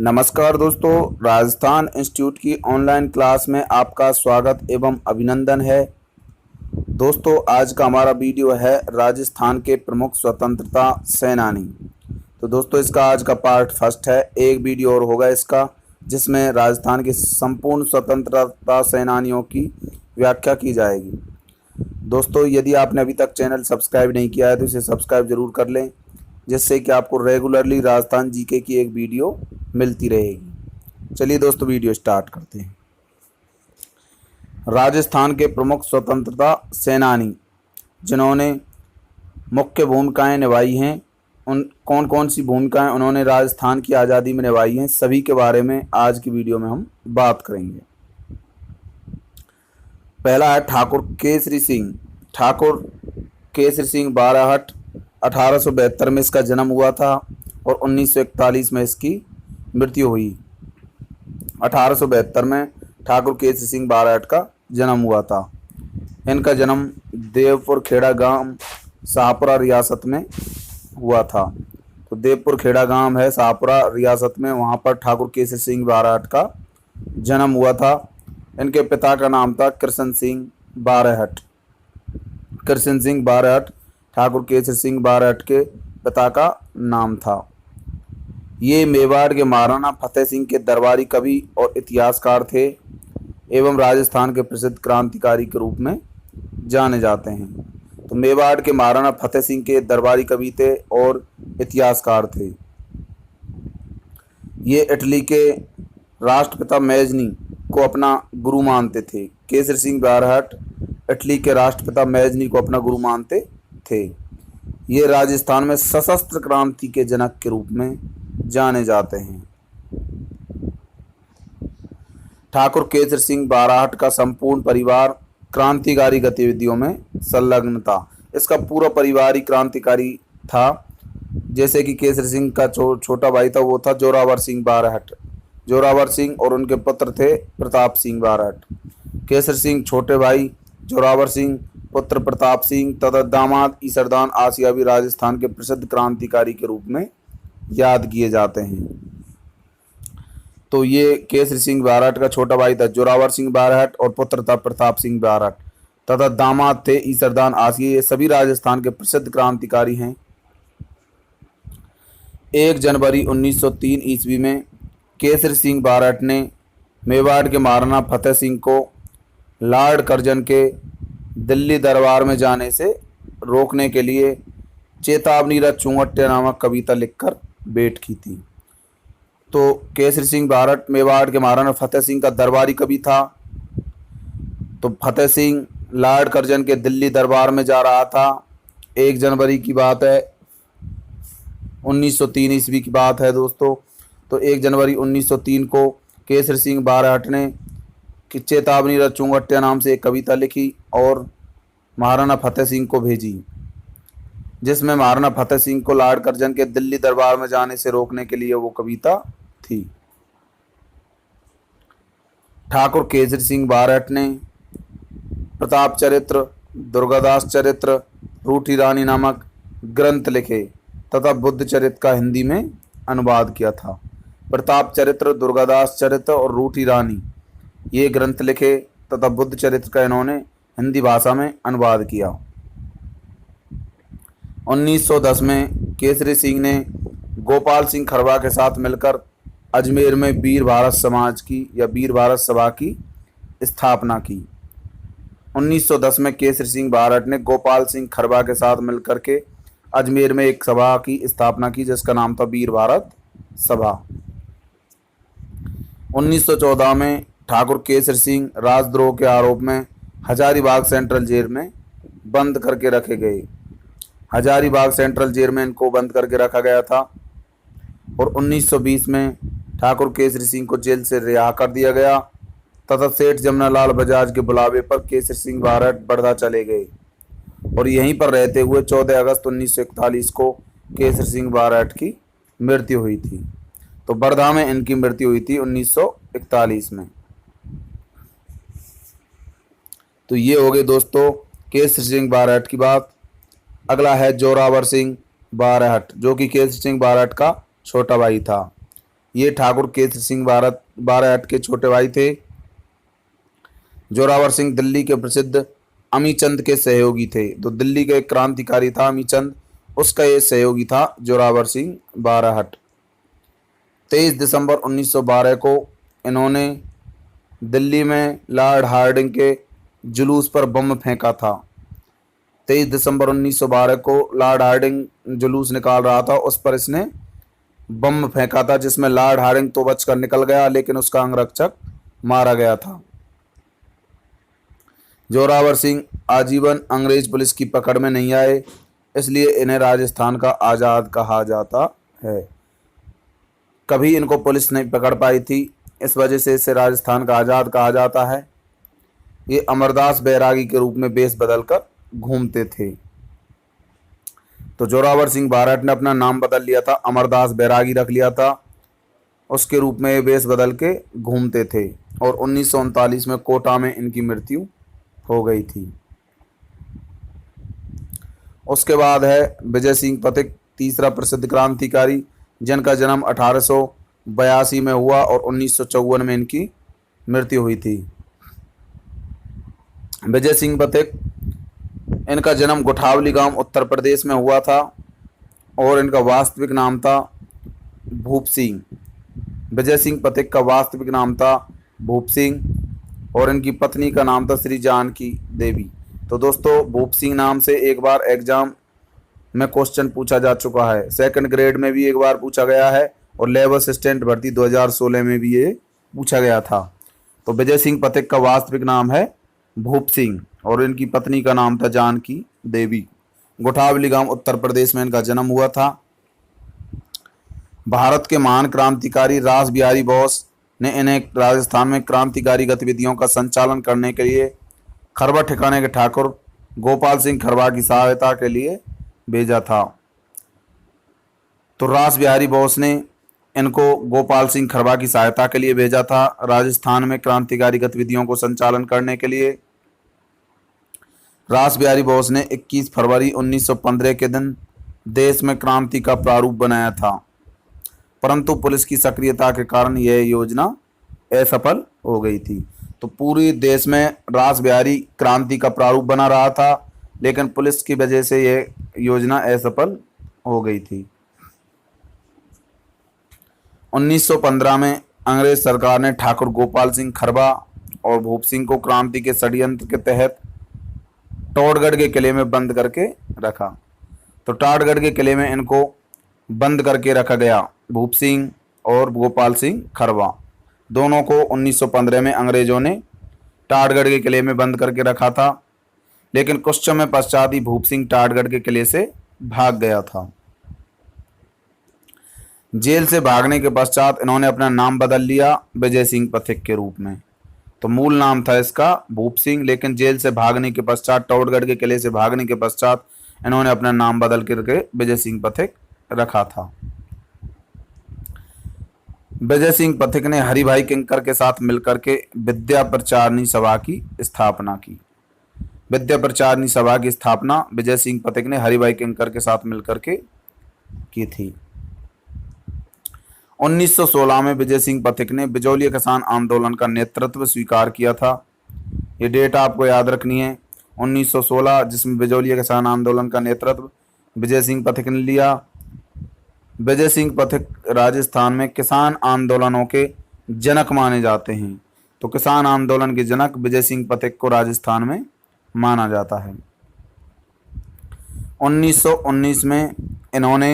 नमस्कार दोस्तों, राजस्थान इंस्टीट्यूट की ऑनलाइन क्लास में आपका स्वागत एवं अभिनंदन है। दोस्तों, आज का हमारा वीडियो है राजस्थान के प्रमुख स्वतंत्रता सेनानी। तो दोस्तों, इसका आज का पार्ट फर्स्ट है। एक वीडियो और होगा इसका, जिसमें राजस्थान के संपूर्ण स्वतंत्रता सेनानियों की व्याख्या की जाएगी। दोस्तों, यदि आपने अभी तक चैनल सब्सक्राइब नहीं किया है तो इसे सब्सक्राइब जरूर कर लें, जिससे कि आपको रेगुलरली राजस्थान जीके की एक वीडियो मिलती रहेगी। चलिए दोस्तों, वीडियो स्टार्ट करते हैं। राजस्थान के प्रमुख स्वतंत्रता सेनानी जिन्होंने मुख्य भूमिकाएं निभाई हैं, उन कौन कौन सी भूमिकाएं उन्होंने राजस्थान की आज़ादी में निभाई हैं, सभी के बारे में आज की वीडियो में हम बात करेंगे। पहला है ठाकुर केसरी सिंह। ठाकुर केसरी सिंह बाराहट 1872 में इसका जन्म हुआ था और 1941 में इसकी मृत्यु हुई। 1872 में ठाकुर केसरी सिंह बाराहट का जन्म हुआ था। इनका जन्म देवपुर खेड़ा गांव शाहपुरा रियासत में हुआ था। तो देवपुर खेड़ा गांव है शाहपुरा रियासत में, वहां पर ठाकुर केसरी सिंह बाराहट का जन्म हुआ था। इनके पिता का नाम था कृष्ण सिंह बाराहट। कृष्ण सिंह बाराहट ठाकुर केसरी सिंह बाराहट के पिता का नाम था। ये मेवाड़ के महाराणा फतेह सिंह के दरबारी कवि और इतिहासकार थे एवं राजस्थान के प्रसिद्ध क्रांतिकारी के रूप में जाने जाते हैं। तो मेवाड़ के महाराणा फतेह सिंह के दरबारी कवि थे और इतिहासकार थे। ये इटली के राष्ट्रपिता मैजनी को अपना गुरु मानते थे। केसरी सिंह बाराहट इटली के राष्ट्रपिता मैजनी को अपना गुरु मानते थे। ये राजस्थान में सशस्त्र क्रांति के जनक के रूप में जाने जाते हैं। ठाकुर केसरी सिंह बाराहट का संपूर्ण परिवार क्रांतिकारी गतिविधियों में संलग्न था। इसका पूरा परिवार ही क्रांतिकारी था। जैसे कि केसरी सिंह का छोटा भाई था, वो था जोरावर सिंह बाराहट। जोरावर सिंह और उनके पुत्र थे प्रताप सिंह बाराहट। केसरी सिंह छोटे भाई, जोरावर सिंह पुत्र प्रताप सिंह तथा दामाद ईसरदान आसिया भी राजस्थान के प्रसिद्ध क्रांतिकारी के रूप में याद किए जाते हैं। तो ये केसरी सिंह बाराहट का छोटा भाई था जोरावर सिंह बाराहट और पुत्र था प्रताप सिंह बाराहट तथा दामाद थे ईसरदान आसिया। ये सभी राजस्थान के प्रसिद्ध क्रांतिकारी हैं। 1 जनवरी 1903 ईस्वी में केसरी सिंह बाराहट ने मेवाड़ के महाराणा फतेह सिंह को लॉर्ड कर्जन के दिल्ली दरबार में जाने से रोकने के लिए चेतावनी रथ चुंगट्टे नामक कविता लिखकर भेंट की थी। तो केसरी सिंह बाराहट मेवाड़ के महाराणा फतेह सिंह का दरबारी कवि था। तो फतेह सिंह लॉर्ड कर्जन के दिल्ली दरबार में जा रहा था। 1 जनवरी की बात है, 1903 ईस्वी की बात है दोस्तों। तो 1 जनवरी 1903 को केसरी सिंह बाराहट ने चेतावनी रथ चुंगट्टे नाम से एक कविता लिखी और महाराणा फतेह सिंह को भेजी, जिसमें महाराणा फतेह सिंह को लॉर्ड कर्जन के दिल्ली दरबार में जाने से रोकने के लिए वो कविता थी। ठाकुर केसरी सिंह बाराहट ने प्रताप चरित्र, दुर्गादास चरित्र, रूठी रानी नामक ग्रंथ लिखे तथा बुद्ध चरित्र का हिंदी में अनुवाद किया था। प्रताप चरित्र, दुर्गादास चरित्र और रूठी रानी ये ग्रंथ लिखे तथा बुद्ध चरित्र का इन्होंने हिंदी भाषा में अनुवाद किया। 1910 में केसरी सिंह ने गोपाल सिंह खरवा के साथ मिलकर अजमेर में वीर भारत समाज की या वीर भारत सभा की स्थापना की। 1910 में केसरी सिंह बाराहट ने गोपाल सिंह खरवा के साथ मिलकर के अजमेर में एक सभा की स्थापना की, जिसका नाम था वीर भारत सभा। 1914 में ठाकुर केसरी सिंह राजद्रोह के आरोप में हजारीबाग सेंट्रल जेल में बंद करके रखे गए। हजारीबाग सेंट्रल जेल में इनको बंद करके रखा गया था और 1920 में ठाकुर केसरी सिंह को जेल से रिहा कर दिया गया तथा सेठ जमनालाल बजाज के बुलावे पर केसरी सिंह बाराहट बड़ौदा चले गए और यहीं पर रहते हुए 14 अगस्त 1941 को केसरी सिंह बाराहट की मृत्यु हुई थी। तो बड़ौदा में इनकी मृत्यु हुई थी 1941 में। तो ये हो गए दोस्तों केसरी सिंह बाराहट की बात। अगला है जोरावर सिंह बाराहट, जो कि केसरी सिंह बाराहट का छोटा भाई था। ये ठाकुर केसरी सिंह बारहट के छोटे भाई थे। जोरावर सिंह दिल्ली के प्रसिद्ध अमीचंद के सहयोगी थे। तो दिल्ली का एक क्रांतिकारी था अमीचंद, उसका ये सहयोगी था जोरावर सिंह बारहट। 23 दिसंबर 1912 को इन्होंने दिल्ली में लॉर्ड हार्डिंग के जुलूस पर बम फेंका था। 23 दिसंबर 1912 को लॉर्ड हार्डिंग जुलूस निकाल रहा था, उस पर इसने बम फेंका था, जिसमें लॉर्ड हार्डिंग तो बचकर निकल गया, लेकिन उसका अंगरक्षक मारा गया था। जोरावर सिंह आजीवन अंग्रेज पुलिस की पकड़ में नहीं आए, इसलिए इन्हें राजस्थान का आज़ाद कहा जाता है। कभी इनको पुलिस नहीं पकड़ पाई थी, इस वजह से इसे राजस्थान का आज़ाद कहा जाता है। ये अमरदास बैरागी के रूप में वेश बदलकर घूमते थे। तो जोरावर सिंह बारहट ने अपना नाम बदल लिया था, अमरदास बैरागी रख लिया था, उसके रूप में ये वेश बदल के घूमते थे। और 1939 में कोटा में इनकी मृत्यु हो गई थी। उसके बाद है विजय सिंह पथिक, तीसरा प्रसिद्ध क्रांतिकारी, जिनका जन्म 1882 में हुआ और 1954 में इनकी मृत्यु हुई थी। विजय सिंह पथिक, इनका जन्म गुठावली गांव उत्तर प्रदेश में हुआ था और इनका वास्तविक नाम था भूप सिंह। विजय सिंह पथिक का वास्तविक नाम था भूप सिंह और इनकी पत्नी का नाम था श्री जानकी देवी। तो दोस्तों, भूप सिंह नाम से एक बार एग्जाम में क्वेश्चन पूछा जा चुका है, सेकंड ग्रेड में भी एक बार पूछा गया है और लेबर असिस्टेंट भर्ती 2016 में भी ये पूछा गया था। तो विजय सिंह पथिक का वास्तविक नाम है भूप सिंह और इनकी पत्नी का नाम था जानकी देवी। गुठावली गांव उत्तर प्रदेश में इनका जन्म हुआ था। भारत के महान क्रांतिकारी रास बिहारी बोस ने इन्हें राजस्थान में क्रांतिकारी गतिविधियों का संचालन करने के लिए खरबा ठिकाने के ठाकुर गोपाल सिंह खरबा की सहायता के लिए भेजा था। तो रास बिहारी बोस ने इनको गोपाल सिंह खरबा की सहायता के लिए भेजा था राजस्थान में क्रांतिकारी गतिविधियों को संचालन करने के लिए। रास बिहारी बोस ने 21 फरवरी 1915 के दिन देश में क्रांति का प्रारूप बनाया था, परंतु पुलिस की सक्रियता के कारण यह योजना असफल हो गई थी। तो पूरे देश में रास बिहारी क्रांति का प्रारूप बना रहा था, लेकिन पुलिस की वजह से यह योजना असफल हो गई थी। 1915 में अंग्रेज सरकार ने ठाकुर गोपाल सिंह खरबा और भूप सिंह को क्रांति के षड्यंत्र के तहत टोडगढ़ के किले में बंद करके रखा। तो टाटगढ़ के किले में इनको बंद करके रखा गया। भूप सिंह और गोपाल सिंह खरबा दोनों को 1915 में अंग्रेजों ने टाटगढ़ के किले में बंद करके रखा था, लेकिन कुछ समय पश्चात ही भूप सिंह टाटगढ़ के किले से भाग गया था। जेल से भागने के पश्चात इन्होंने अपना नाम बदल लिया विजय सिंह पथिक के रूप में। तो मूल नाम था इसका भूप सिंह, लेकिन जेल से भागने के पश्चात, टोडगढ़ के किले से भागने के पश्चात इन्होंने अपना नाम बदल करके विजय सिंह पथिक रखा था। विजय सिंह पथिक ने हरिभाई किंकर के साथ मिलकर के विद्या प्रचारणी सभा की स्थापना की। विद्या प्रचारणी सभा की स्थापना विजय सिंह पथिक ने हरिभाई किंकर के साथ मिलकर के की थी। 1916 में विजय सिंह पथिक ने बिजौलिया किसान आंदोलन का नेतृत्व स्वीकार किया था। ये डेट आपको याद रखनी है, 1916, जिसमें बिजौलिया किसान आंदोलन का नेतृत्व विजय सिंह पथिक ने लिया। विजय सिंह पथिक राजस्थान में किसान आंदोलनों के जनक माने जाते हैं। तो किसान आंदोलन के जनक विजय सिंह पथिक को राजस्थान में माना जाता है। 1919 में इन्होंने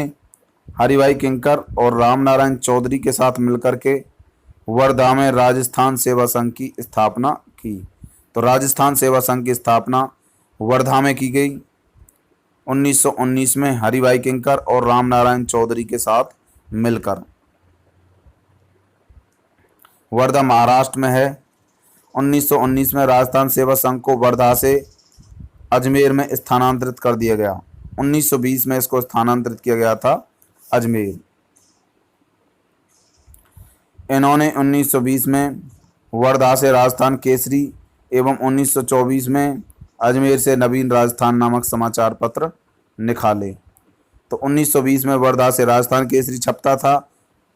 हरिभाई किंकर और रामनारायण चौधरी के साथ मिलकर के वर्धा में राजस्थान सेवा संघ की स्थापना की। तो राजस्थान सेवा संघ की स्थापना वर्धा में की गई 1919 में हरिभाई किंकर और रामनारायण चौधरी के साथ मिलकर। वर्धा महाराष्ट्र में है। 1919 में राजस्थान सेवा संघ को वर्धा से अजमेर में स्थानांतरित कर दिया गया। 1920 में इसको स्थानांतरित किया गया था अजमेर। इन्होंने 1920 में वर्धा से राजस्थान केसरी एवं 1924 में अजमेर से नवीन राजस्थान नामक समाचार पत्र निकाले। तो 1920 में वर्धा से राजस्थान केसरी छपता था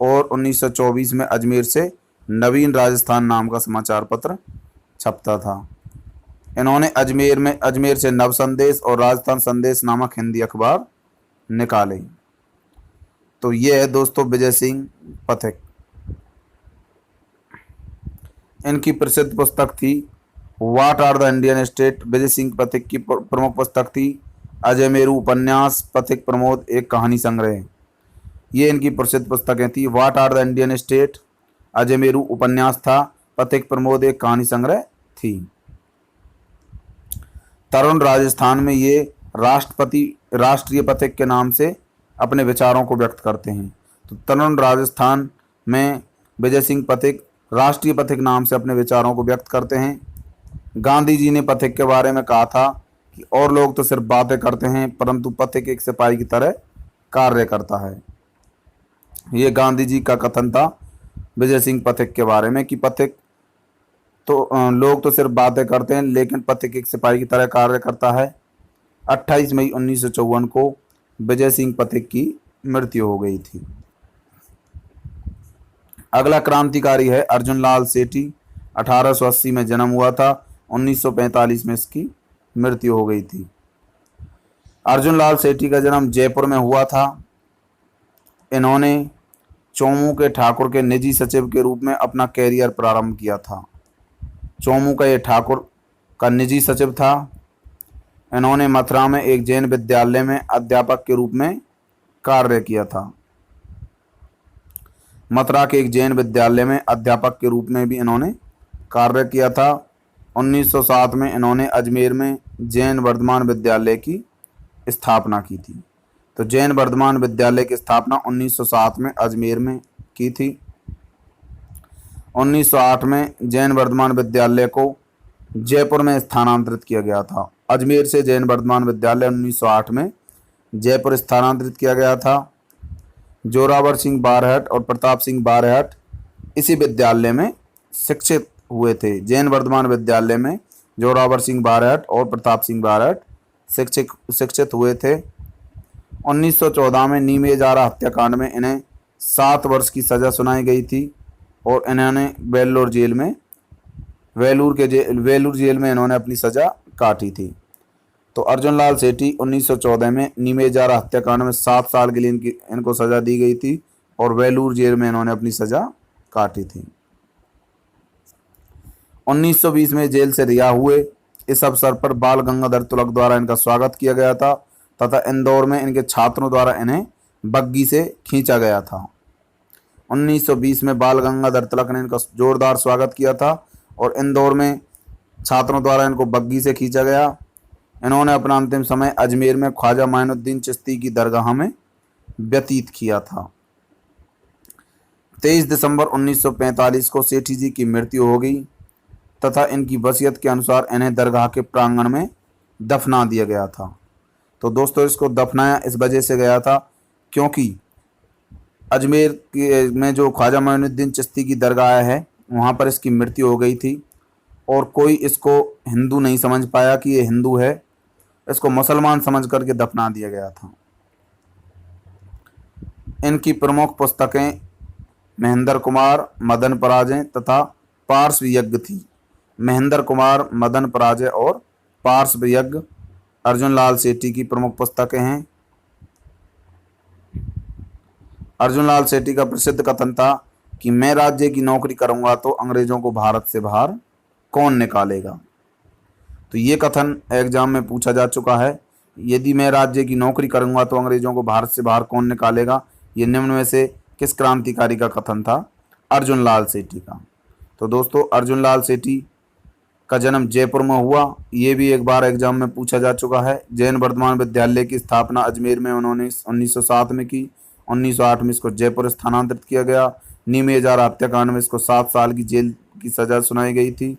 और 1924 में अजमेर से नवीन राजस्थान नाम का समाचार पत्र छपता था। इन्होंने अजमेर से नव संदेश और राजस्थान संदेश नामक हिंदी अखबार निकाले। तो ये है दोस्तों विजय सिंह पथिक। इनकी प्रसिद्ध पुस्तक थी what are the Indian state. Vijay Singh Pathik की प्रमुख पुस्तक थी अजयमेरू उपन्यास, पथिक प्रमोद एक कहानी संग्रह। ये इनकी प्रसिद्ध पुस्तकें थी। What are the Indian state, Ajaymeru उपन्यास था, पथिक प्रमोद एक कहानी संग्रह थी। तरुण राजस्थान में ये राष्ट्रीय पथिक के नाम से अपने विचारों को व्यक्त करते हैं। तो तरुण राजस्थान में विजय सिंह पथिक राष्ट्रीय पथिक नाम से अपने विचारों को व्यक्त करते हैं। गांधी जी ने पथिक के बारे में कहा था कि और लोग तो सिर्फ बातें करते हैं परंतु पथिक एक सिपाही की तरह कार्य करता है। ये गांधी जी का कथन था विजय सिंह पथिक के बारे में कि पथिक तो लोग तो सिर्फ बातें करते हैं लेकिन पथिक एक सिपाही की तरह कार्य करता है। 28 मई 1954 को विजय सिंह पथिक की मृत्यु हो गई थी। अगला क्रांतिकारी है अर्जुन लाल सेठी। 1880 में जन्म हुआ था, 1945 में इसकी मृत्यु हो गई थी। अर्जुन लाल सेठी का जन्म जयपुर में हुआ था। इन्होंने चौमू के ठाकुर के निजी सचिव के रूप में अपना कैरियर प्रारंभ किया था। चौमू का ये ठाकुर का निजी सचिव था। इन्होंने मथुरा में एक जैन विद्यालय में अध्यापक के रूप में कार्य किया था। मथुरा के एक जैन विद्यालय में अध्यापक के रूप में भी इन्होंने कार्य किया था। 1907 में इन्होंने अजमेर में जैन वर्धमान विद्यालय की स्थापना की थी। तो जैन वर्धमान विद्यालय की स्थापना 1907 में अजमेर में की थी। 1908 में जैन वर्धमान विद्यालय को जयपुर में स्थानांतरित किया गया था। अजमेर से जैन वर्धमान विद्यालय 1908 में जयपुर स्थानांतरित किया गया था। जोरावर सिंह बारहट और प्रताप सिंह बारहट इसी विद्यालय में शिक्षित हुए थे। जैन वर्धमान विद्यालय में जोरावर सिंह बारहट और प्रताप सिंह बारहट शिक्षित हुए थे। 1914 में नीमेजारा हत्याकांड में इन्हें 7 वर्ष की सजा सुनाई गई थी और इन्होंने वेल्लोर जेल में इन्होंने अपनी सजा काटी थी। तो अर्जुन लाल सेठी 1914 में नीमेजारा हत्याकांड में 7 साल के लिए इनको सजा दी गई थी और वेलूर जेल में इन्होंने अपनी सजा काटी थी। 1920 में जेल से रिहा हुए। इस अवसर पर बाल गंगाधर तिलक द्वारा इनका स्वागत किया गया था तथा इंदौर में इनके छात्रों द्वारा इन्हें बग्गी से खींचा गया था। 1920 में बाल गंगाधर तिलक ने इनका जोरदार स्वागत किया था और इंदौर में छात्रों द्वारा इनको बग्गी से खींचा गया। इन्होंने अपना अंतिम समय अजमेर में ख्वाजा माइनुद्दीन चिश्ती की दरगाह में व्यतीत किया था। 23 दिसंबर 1945 को सेठी जी की मृत्यु हो गई तथा इनकी वसीयत के अनुसार इन्हें दरगाह के प्रांगण में दफना दिया गया था। तो दोस्तों इसको दफनाया इस वजह से गया था क्योंकि अजमेर में जो ख्वाजा माइनुद्दीन चिश्ती की दरगाह है वहाँ पर इसकी मृत्यु हो गई थी और कोई इसको हिंदू नहीं समझ पाया कि ये हिंदू है, इसको मुसलमान समझ करके दफना दिया गया था। इनकी प्रमुख पुस्तकें महेंद्र कुमार, मदन पराजय तथा पार्श्व यज्ञ थी। महेंद्र कुमार, मदन पराजय और पार्श्व यज्ञ अर्जुन लाल सेठी की प्रमुख पुस्तकें हैं। अर्जुन लाल सेठी का प्रसिद्ध कथन था कि मैं राज्य की नौकरी करूंगा तो अंग्रेजों को भारत से बाहर कौन निकालेगा। तो ये कथन एग्जाम में पूछा जा चुका है। यदि मैं राज्य की नौकरी करूंगा तो अंग्रेजों को भारत से बाहर कौन निकालेगा, ये निम्न में से किस क्रांतिकारी का कथन था? अर्जुन लाल सेठी का। तो दोस्तों अर्जुन लाल सेठी का जन्म जयपुर में हुआ, ये भी एक बार एग्जाम में पूछा जा चुका है। जैन वर्धमान विद्यालय की स्थापना अजमेर में उन्होंने 1907 में की। 1908 में इसको जयपुर स्थानांतरित किया गया। नीमेजारा हत्याकांड में इसको 7 साल की जेल की सजा सुनाई गई थी।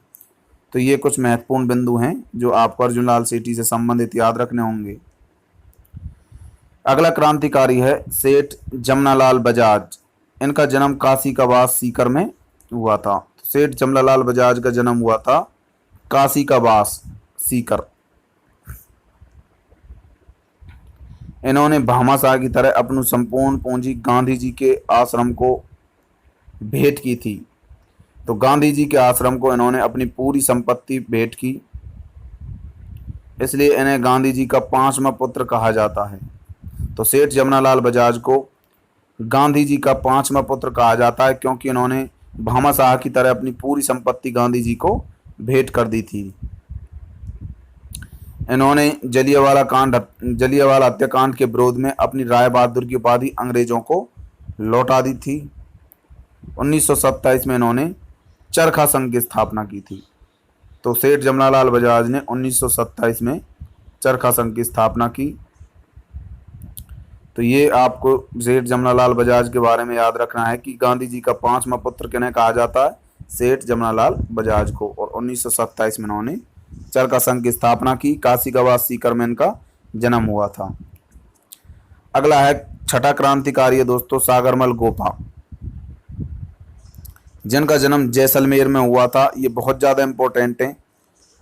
तो ये कुछ महत्वपूर्ण बिंदु हैं जो आपको अर्जुन लाल सेठी से संबंधित याद रखने होंगे। अगला क्रांतिकारी है सेठ जमनालाल बजाज। इनका जन्म काशी का वास सीकर में हुआ था। सेठ जमनालाल बजाज का जन्म हुआ था काशी का वास सीकर। इन्होंने भामाशाह की तरह अपनी संपूर्ण पूंजी गांधी जी के आश्रम को भेंट की थी। तो गांधी जी के आश्रम को इन्होंने अपनी पूरी संपत्ति भेंट की, इसलिए इन्हें गांधी जी का पांचवा पुत्र कहा जाता है। तो सेठ जमनालाल बजाज को गांधी जी का पांचवा पुत्र कहा जाता है, क्योंकि इन्होंने भामाशाह की तरह अपनी पूरी संपत्ति गांधी जी को भेंट कर दी थी। इन्होंने जलियांवाला हत्याकांड के विरोध में अपनी राय बहादुर की उपाधि अंग्रेजों को लौटा दी थी। 1927 में इन्होंने चरखा संघ की स्थापना की थी। तो सेठ जमनालाल बजाज ने 1927 में चरखा संघ की स्थापना की। तो ये आपको सेठ जमनालाल बजाज के बारे में याद रखना है कि गांधी जी का पांचवा पुत्र किन्हें कहा जाता है, सेठ जमनालाल बजाज को। और 1927 में उन्होंने चरखा संघ की स्थापना की। काशी गवा सीकर में इनका जन्म हुआ था। अगला है छठा क्रांतिकारी है दोस्तों सागरमल गोपा, जिनका जन्म जैसलमेर में हुआ था। ये बहुत ज़्यादा इंपॉर्टेंट है।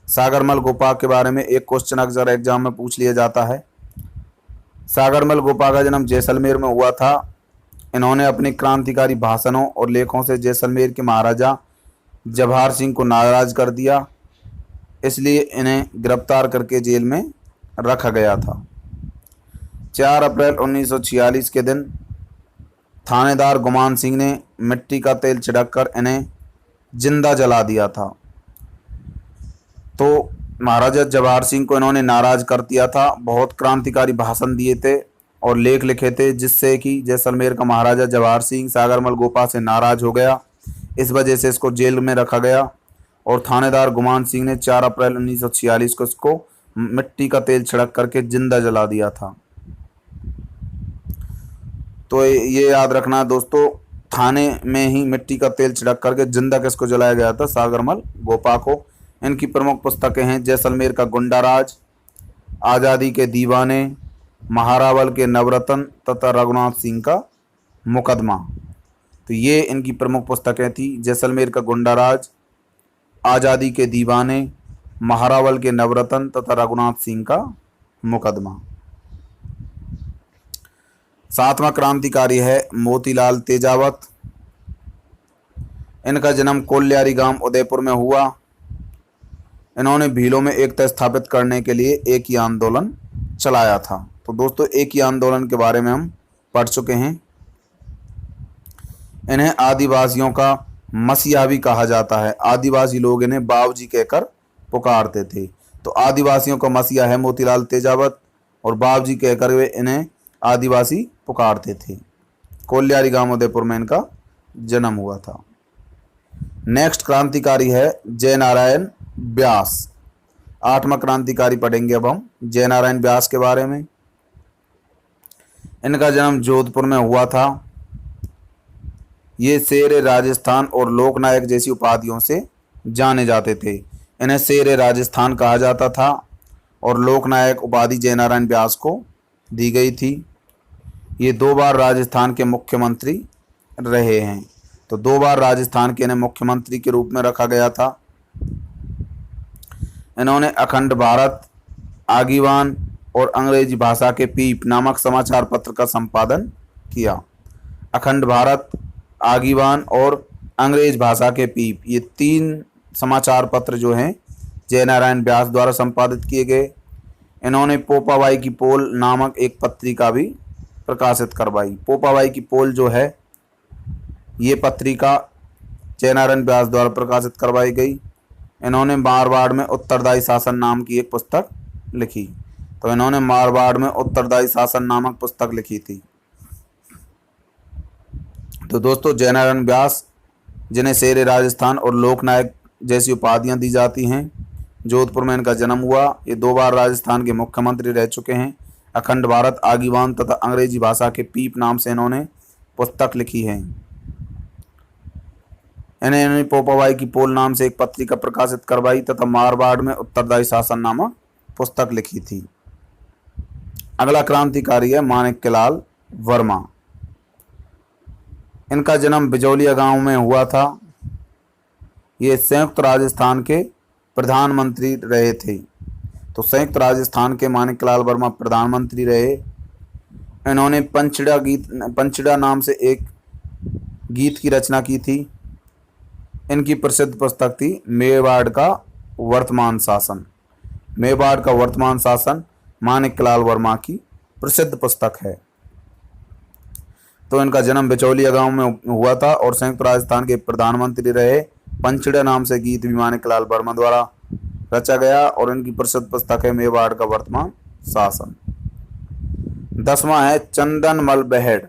सागरमल गोपा के बारे में एक क्वेश्चन अक्सर एग्जाम में पूछ लिया जाता है। सागरमल गोपा का जन्म जैसलमेर में हुआ था। इन्होंने अपने क्रांतिकारी भाषणों और लेखों से जैसलमेर के महाराजा जवाहर सिंह को नाराज कर दिया, इसलिए इन्हें गिरफ्तार करके जेल में रखा गया था। 4 अप्रैल 1946 के दिन थानेदार गुमान सिंह ने मिट्टी का तेल छिड़ककर इन्हें जिंदा जला दिया था। तो महाराजा जवाहर सिंह को इन्होंने नाराज कर दिया था। बहुत क्रांतिकारी भाषण दिए थे और लेख लिखे थे, जिससे कि जैसलमेर का महाराजा जवाहर सिंह सागरमल गोपा से नाराज हो गया। इस वजह से इसको जेल में रखा गया और थानेदार गुमान सिंह ने 4 अप्रैल 1946 को इसको मिट्टी का तेल छिड़क करके जिंदा जला दिया था। तो ये याद रखना दोस्तों, थाने में ही मिट्टी का तेल छिड़क करके जिंदा किसको जलाया गया था, सागरमल गोपा को। इनकी प्रमुख पुस्तकें हैं जैसलमेर का गुंडा राज, आज़ादी के दीवाने, महारावल के नवरत्न तथा रघुनाथ सिंह का मुकदमा। तो ये इनकी प्रमुख पुस्तकें थी, जैसलमेर का गुंडा राज, आज़ादी के दीवाने, महारावल के नवरत्न तथा रघुनाथ सिंह का मुकदमा। सातवां क्रांतिकारी है मोतीलाल तेजावत। इनका जन्म कोल्यारी गांव उदयपुर में हुआ। इन्होंने भीलों में एकता स्थापित करने के लिए एक ही आंदोलन चलाया था। तो दोस्तों एक ही आंदोलन के बारे में हम पढ़ चुके हैं। इन्हें आदिवासियों का मसीहा भी कहा जाता है। आदिवासी लोग इन्हें बाबूजी कहकर पुकारते थे। तो आदिवासियों का मसीहा है मोतीलाल तेजावत और बाबूजी कहकर वे इन्हें आदिवासी पुकारते थे। कोल्यारी गांव उदयपुर में इनका जन्म हुआ था। नेक्स्ट क्रांतिकारी है जयनारायण व्यास। आठवां क्रांतिकारी पढ़ेंगे अब हम जयनारायण व्यास के बारे में। इनका जन्म जोधपुर में हुआ था। ये शेर राजस्थान और लोकनायक जैसी उपाधियों से जाने जाते थे। इन्हें शेर राजस्थान कहा जाता था और लोकनायक उपाधि जयनारायण व्यास को दी गई थी। ये 2 बार राजस्थान के मुख्यमंत्री रहे हैं। तो 2 बार राजस्थान के इन्हें मुख्यमंत्री के रूप में रखा गया था। इन्होंने अखंड भारत, आगीवान और अंग्रेजी भाषा के पीप नामक समाचार पत्र का संपादन किया। अखंड भारत, आगीवान और अंग्रेज भाषा के पीप, ये 3 समाचार पत्र जो हैं जयनारायण व्यास द्वारा संपादित किए गए। इन्होंने पोपाबाई की पोल नामक एक पत्रिका भी प्रकाशित करवाई। पोपाबाई की पोल जो है ये पत्रिका जयनारायण व्यास द्वारा प्रकाशित करवाई गई। इन्होंने मारवाड़ में उत्तरदायी शासन नाम की एक पुस्तक लिखी। तो इन्होंने मारवाड़ में उत्तरदायी शासन नामक पुस्तक लिखी थी। तो दोस्तों जयनारायण व्यास, जिन्हें शेर राजस्थान और लोकनायक जैसी उपाधियां दी जाती हैं, जोधपुर में इनका जन्म हुआ। ये 2 बार राजस्थान के मुख्यमंत्री रह चुके हैं। अखंड भारत, आगीवान तथा अंग्रेजी भाषा के पीप नाम से इन्होंने पुस्तक लिखी है। इन्होंने पोपाबाई की पोल नाम से एक पत्रिका प्रकाशित करवाई तथा मारवाड़ में उत्तरदायी शासन नामक पुस्तक लिखी थी। अगला क्रांतिकारी है माणिक्यलाल वर्मा। इनका जन्म बिजौलिया गांव में हुआ था। ये संयुक्त राजस्थान के प्रधानमंत्री रहे थे। तो संयुक्त राजस्थान के माणिक्यलाल वर्मा प्रधानमंत्री रहे। इन्होंने पंचड़ा नाम से एक गीत की रचना की थी? इनकी प्रसिद्ध पुस्तक थी मेवाड़ का वर्तमान शासन। मेवाड़ का वर्तमान शासन माणिक्यलाल वर्मा की प्रसिद्ध पुस्तक है। तो इनका जन्म बिचौलिया गांव में हुआ था और संयुक्त राजस्थान के प्रधानमंत्री रहे पंचड़े नाम से गीत भी माणिक्यलाल वर्मा द्वारा रचा गया और इनकी प्रसिद्ध पुस्तक है मेवाड़ का वर्तमान शासन। 10वां है चंदनमल बेहड़।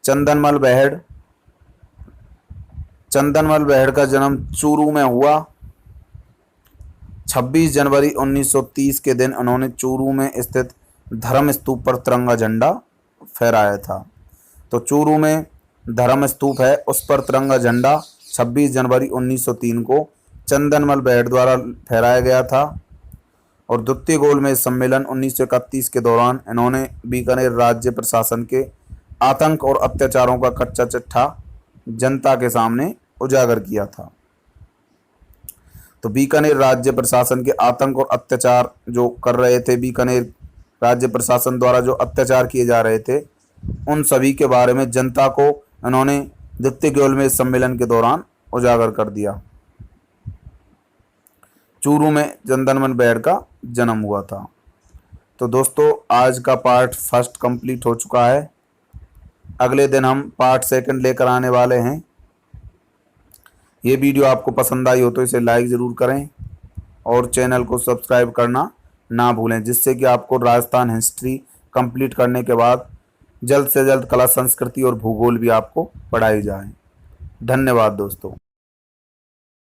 चंदनमल बेहड़ चंदनमल बेहड़ का जन्म चूरू में हुआ। 26 जनवरी 1930 के दिन उन्होंने चूरू में स्थित धर्म स्तूप पर तिरंगा झंडा फहराया था। तो चूरू में धर्म स्तूप है, उस पर तिरंगा झंडा 26 जनवरी 1903 को चंदनमल बेहड़ द्वारा फहराया गया था। और द्वितीय गोलमेज सम्मेलन 1931 के दौरान इन्होंने बीकानेर राज्य प्रशासन के आतंक और अत्याचारों का कच्चा चिट्ठा जनता के सामने उजागर किया था। तो बीकानेर राज्य प्रशासन के आतंक और अत्याचार जो कर रहे थे, बीकानेर राज्य प्रशासन द्वारा जो अत्याचार किए जा रहे थे, उन सभी के बारे में जनता को इन्होंने द्वितीय गोलमेज सम्मेलन के दौरान उजागर कर दिया। चूरू में चंदनमल बेहड़ का जन्म हुआ था। तो दोस्तों आज का पार्ट फर्स्ट कंप्लीट हो चुका है। अगले दिन हम पार्ट सेकंड लेकर आने वाले हैं। ये वीडियो आपको पसंद आई हो तो इसे लाइक ज़रूर करें और चैनल को सब्सक्राइब करना ना भूलें, जिससे कि आपको राजस्थान हिस्ट्री कंप्लीट करने के बाद जल्द से जल्द कला संस्कृति और भूगोल भी आपको पढ़ाई जाए। धन्यवाद दोस्तों।